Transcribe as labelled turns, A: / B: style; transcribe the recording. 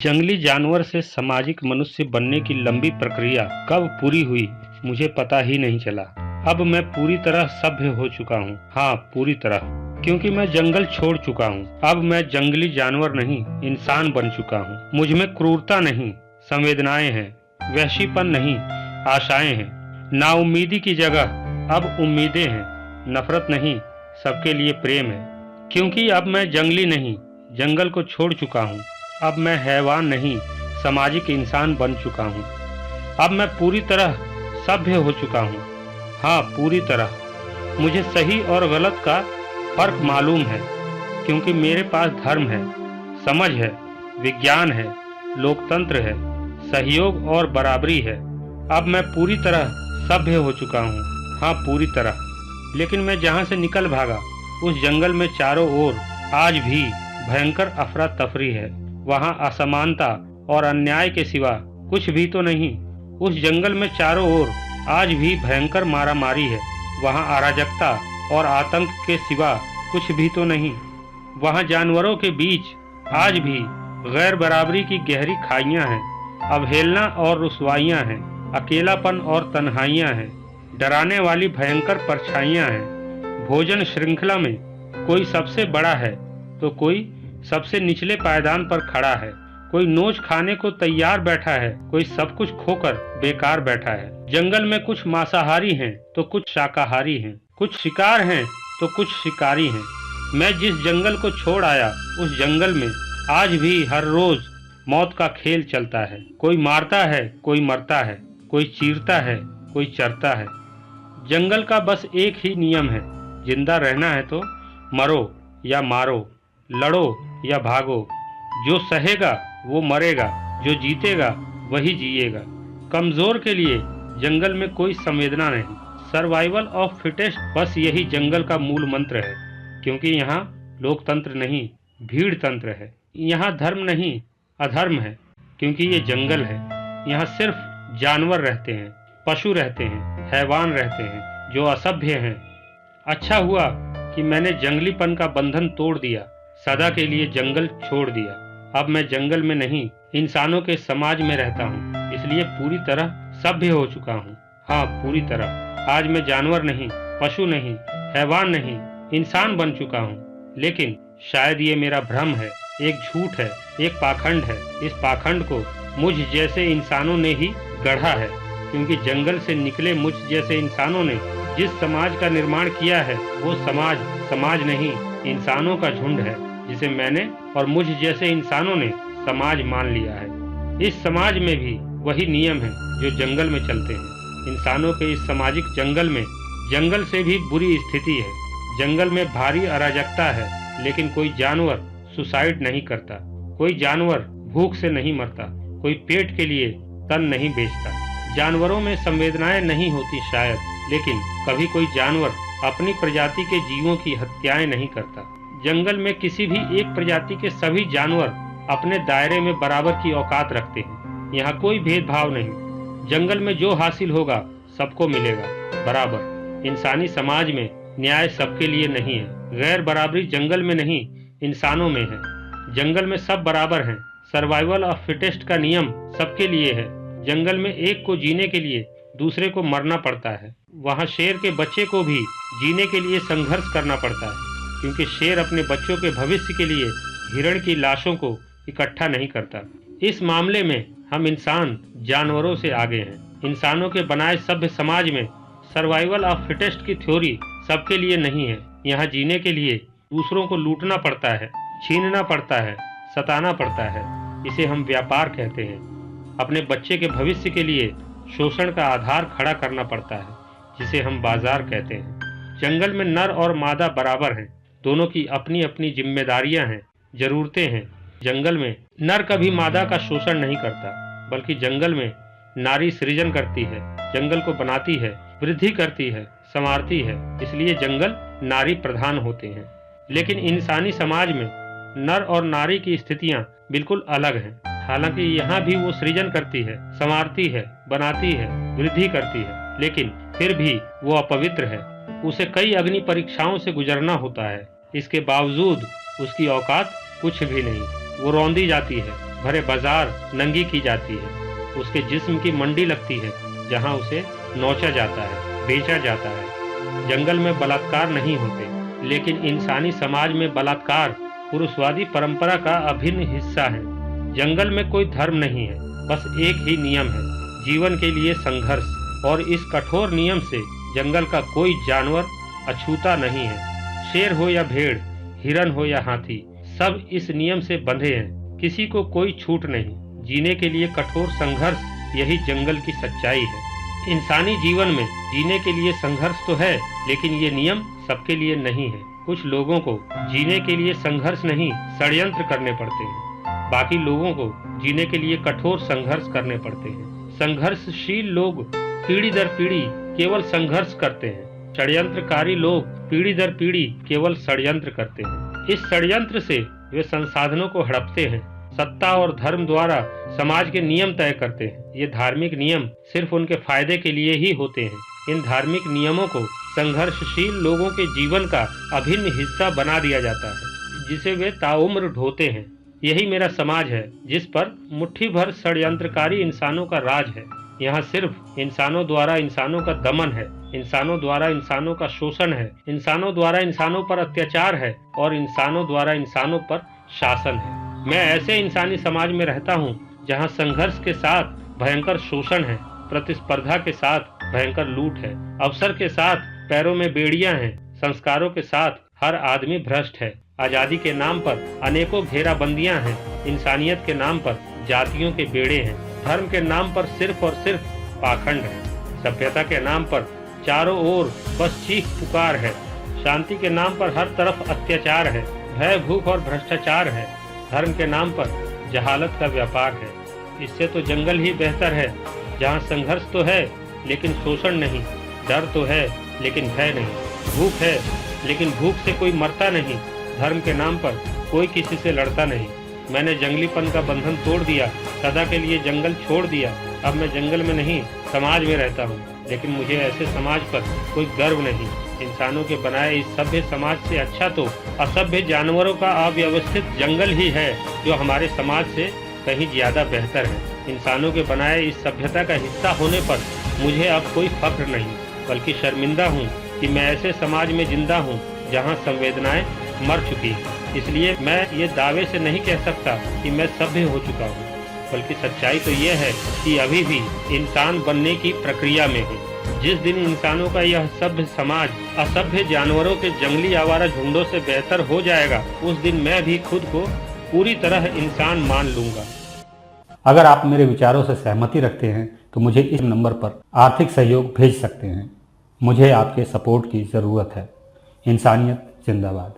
A: जंगली जानवर से सामाजिक मनुष्य बनने की लंबी प्रक्रिया कब पूरी हुई मुझे पता ही नहीं चला। अब मैं पूरी तरह सभ्य हो चुका हूँ। हाँ, पूरी तरह, क्योंकि मैं जंगल छोड़ चुका हूँ। अब मैं जंगली जानवर नहीं, इंसान बन चुका हूँ। मुझ में क्रूरता नहीं, संवेदनाएं हैं। वहशीपन नहीं, आशाएं हैं। नाउम्मीदी की जगह अब उम्मीदें हैं। नफरत नहीं, सबके लिए प्रेम है। क्योंकि अब मैं जंगली नहीं, जंगल को छोड़ चुका हूँ। अब मैं हैवान नहीं, सामाजिक इंसान बन चुका हूँ। अब मैं पूरी तरह सभ्य हो चुका हूँ। हाँ, पूरी तरह। मुझे सही और गलत का फर्क मालूम है, क्योंकि मेरे पास धर्म है, समझ है, विज्ञान है, लोकतंत्र है, सहयोग और बराबरी है। अब मैं पूरी तरह सभ्य हो चुका हूँ। हाँ, पूरी तरह। लेकिन मैं जहाँ से निकल भागा, उस जंगल में चारों ओर आज भी भयंकर अफरा तफरी है। वहाँ असमानता और अन्याय के सिवा कुछ भी तो नहीं। उस जंगल में चारों ओर आज भी भयंकर मारामारी है। वहाँ अराजकता और आतंक के सिवा कुछ भी तो नहीं। वहाँ जानवरों के बीच आज भी गैर बराबरी की गहरी खाइयाँ हैं, अवहेलना और रुसवाइयाँ हैं, अकेलापन और तन्हाइयाँ हैं, डराने वाली भयंकर परछाइयाँ हैं। भोजन श्रृंखला में कोई सबसे बड़ा है तो कोई सबसे निचले पायदान पर खड़ा है। कोई नोच खाने को तैयार बैठा है, कोई सब कुछ खोकर बेकार बैठा है। जंगल में कुछ मांसाहारी हैं तो कुछ शाकाहारी हैं, कुछ शिकार हैं तो कुछ शिकारी हैं। मैं जिस जंगल को छोड़ आया, उस जंगल में आज भी हर रोज मौत का खेल चलता है। कोई मारता है, कोई मरता है, कोई चीरता है, कोई चरता है। जंगल का बस एक ही नियम है, जिंदा रहना है तो मरो या मारो, लड़ो या भागो। जो सहेगा वो मरेगा, जो जीतेगा वही जिएगा। कमजोर के लिए जंगल में कोई संवेदना नहीं। सर्वाइवल ऑफ फिटेस्ट, बस यही जंगल का मूल मंत्र है। क्योंकि यहाँ लोकतंत्र नहीं, भीड़ तंत्र है। यहाँ धर्म नहीं, अधर्म है, क्योंकि ये जंगल है। यहाँ सिर्फ जानवर रहते हैं, पशु रहते हैं, हैवान रहते हैं जो असभ्य हैं। अच्छा हुआ कि मैंने जंगलीपन का बंधन तोड़ दिया, सदा के लिए जंगल छोड़ दिया। अब मैं जंगल में नहीं, इंसानों के समाज में रहता हूँ, इसलिए पूरी तरह सभ्य हो चुका हूँ। हाँ, पूरी तरह। आज मैं जानवर नहीं, पशु नहीं, हैवान नहीं, इंसान बन चुका हूँ। लेकिन शायद ये मेरा भ्रम है, एक झूठ है, एक पाखंड है। इस पाखंड को मुझ जैसे इंसानों ने ही गढ़ा है, क्योंकि जंगल से निकले मुझ जैसे इंसानों ने जिस समाज का निर्माण किया है, वो समाज नहीं, इंसानों का झुंड है, जिसे मैंने और मुझ जैसे इंसानों ने समाज मान लिया है। इस समाज में भी वही नियम है जो जंगल में चलते हैं। इंसानों के इस सामाजिक जंगल में जंगल से भी बुरी स्थिति है। जंगल में भारी अराजकता है, लेकिन कोई जानवर सुसाइड नहीं करता, कोई जानवर भूख से नहीं मरता, कोई पेट के लिए तन नहीं बेचता। जानवरों में संवेदनाएं नहीं होती शायद, लेकिन कभी कोई जानवर अपनी प्रजाति के जीवों की हत्याएं नहीं करता। जंगल में किसी भी एक प्रजाति के सभी जानवर अपने दायरे में बराबर की औकात रखते हैं। यहाँ कोई भेदभाव नहीं। जंगल में जो हासिल होगा सबको मिलेगा बराबर। इंसानी समाज में न्याय सबके लिए नहीं है। गैर बराबरी जंगल में नहीं, इंसानों में है। जंगल में सब बराबर हैं। सर्वाइवल ऑफ फिटेस्ट का नियम सबके लिए है। जंगल में एक को जीने के लिए दूसरे को मरना पड़ता है। वहाँ शेर के बच्चे को भी जीने के लिए संघर्ष करना पड़ता है, क्योंकि शेर अपने बच्चों के भविष्य के लिए हिरण की लाशों को इकट्ठा नहीं करता। इस मामले में हम इंसान जानवरों से आगे हैं। इंसानों के बनाए सभ्य समाज में सर्वाइवल ऑफ फिटेस्ट की थ्योरी सबके लिए नहीं है। यहाँ जीने के लिए दूसरों को लूटना पड़ता है, छीनना पड़ता है, सताना पड़ता है। इसे हम व्यापार कहते हैं। अपने बच्चे के भविष्य के लिए शोषण का आधार खड़ा करना पड़ता है, जिसे हम बाजार कहते हैं। जंगल में नर और मादा बराबर हैं। दोनों की अपनी अपनी जिम्मेदारियां हैं, जरूरतें हैं। जंगल में नर कभी मादा का शोषण नहीं करता, बल्कि जंगल में नारी सृजन करती है, जंगल को बनाती है, वृद्धि करती है, संवारती है। इसलिए जंगल नारी प्रधान होते हैं। लेकिन इंसानी समाज में नर और नारी की स्थितियां बिल्कुल अलग हैं। हालांकि यहाँ भी वो सृजन करती है, संवारती है, बनाती है, वृद्धि करती है, लेकिन फिर भी वो अपवित्र है। उसे कई अग्नि परीक्षाओं से गुजरना होता है। इसके बावजूद उसकी औकात कुछ भी नहीं। वो रौंदी जाती है, भरे बाजार नंगी की जाती है। उसके जिस्म की मंडी लगती है जहां उसे नोचा जाता है, बेचा जाता है। जंगल में बलात्कार नहीं होते, लेकिन इंसानी समाज में बलात्कार पुरुषवादी परंपरा का अभिन्न हिस्सा है। जंगल में कोई धर्म नहीं है, बस एक ही नियम है, जीवन के लिए संघर्ष। और इस कठोर नियम से जंगल का कोई जानवर अछूता नहीं है। शेर हो या भेड़, हिरन हो या हाथी, सब इस नियम से बंधे हैं। किसी को कोई छूट नहीं। जीने के लिए कठोर संघर्ष, यही जंगल की सच्चाई है। इंसानी जीवन में जीने के लिए संघर्ष तो है, लेकिन ये नियम सबके लिए नहीं है। कुछ लोगों को जीने के लिए संघर्ष नहीं, षड्यंत्र करने पड़ते हैं। बाकी लोगों को जीने के लिए कठोर संघर्ष करने पड़ते हैं। संघर्षशील लोग पीढ़ी दर पीढ़ी केवल संघर्ष करते हैं। षड्यंत्रकारी लोग पीढ़ी दर पीढ़ी केवल षड्यंत्र करते हैं। इस षड्यंत्र से वे संसाधनों को हड़पते हैं, सत्ता और धर्म द्वारा समाज के नियम तय करते हैं। ये धार्मिक नियम सिर्फ उनके फायदे के लिए ही होते हैं। इन धार्मिक नियमों को संघर्षशील लोगों के जीवन का अभिन्न हिस्सा बना दिया जाता है, जिसे वे ताउम्र ढोते हैं। यही मेरा समाज है, जिस पर मुट्ठी भर षड्यंत्रकारी इंसानों का राज है। यहाँ सिर्फ इंसानों द्वारा इंसानों का दमन है, इंसानों द्वारा इंसानों का शोषण है, इंसानों द्वारा इंसानों पर अत्याचार है और इंसानों द्वारा इंसानों पर शासन है। मैं ऐसे इंसानी समाज में रहता हूँ जहाँ संघर्ष के साथ भयंकर शोषण है, प्रतिस्पर्धा के साथ भयंकर लूट है, अवसर के साथ पैरों में बेड़ियां हैं, संस्कारों के साथ हर आदमी भ्रष्ट है, आजादी के नाम पर अनेकों घेराबंदियां हैं, इंसानियत के नाम पर जातियों के बेड़े हैं, धर्म के नाम पर सिर्फ और सिर्फ पाखंड है, सभ्यता के नाम पर चारों ओर बस चीख पुकार है, शांति के नाम पर हर तरफ अत्याचार है, भय भूख और भ्रष्टाचार है, धर्म के नाम पर जहालत का व्यापार है। इससे तो जंगल ही बेहतर है, जहाँ संघर्ष तो है लेकिन शोषण नहीं, डर तो है लेकिन भय नहीं, भूख है लेकिन भूख से कोई मरता नहीं, धर्म के नाम पर कोई किसी से लड़ता नहीं। मैंने जंगलीपन का बंधन तोड़ दिया, सदा के लिए जंगल छोड़ दिया। अब मैं जंगल में नहीं, समाज में रहता हूँ, लेकिन मुझे ऐसे समाज पर कोई गर्व नहीं। इंसानों के बनाए इस सभ्य समाज से अच्छा तो असभ्य जानवरों का अव्यवस्थित जंगल ही है, जो हमारे समाज से कहीं ज्यादा बेहतर है। इंसानों के बनाए इस सभ्यता का हिस्सा होने पर मुझे अब कोई फख्र नहीं, बल्कि शर्मिंदा हूँ कि मैं ऐसे समाज में जिंदा हूँ जहाँ संवेदनाएं मर चुकी हैं। इसलिए मैं ये दावे से नहीं कह सकता कि मैं सभ्य हो चुका हूँ, बल्कि सच्चाई तो ये है कि अभी भी इंसान बनने की प्रक्रिया में हूँ। जिस दिन इंसानों का यह सभ्य समाज असभ्य जानवरों के जंगली आवारा झुंडों से बेहतर हो जाएगा, उस दिन मैं भी खुद को पूरी तरह इंसान मान लूंगा।
B: अगर आप मेरे विचारों से सहमति रखते हैं तो मुझे इस नंबर पर आर्थिक सहयोग भेज सकते हैं। मुझे आपके सपोर्ट की ज़रूरत है। इंसानियत जिंदाबाद।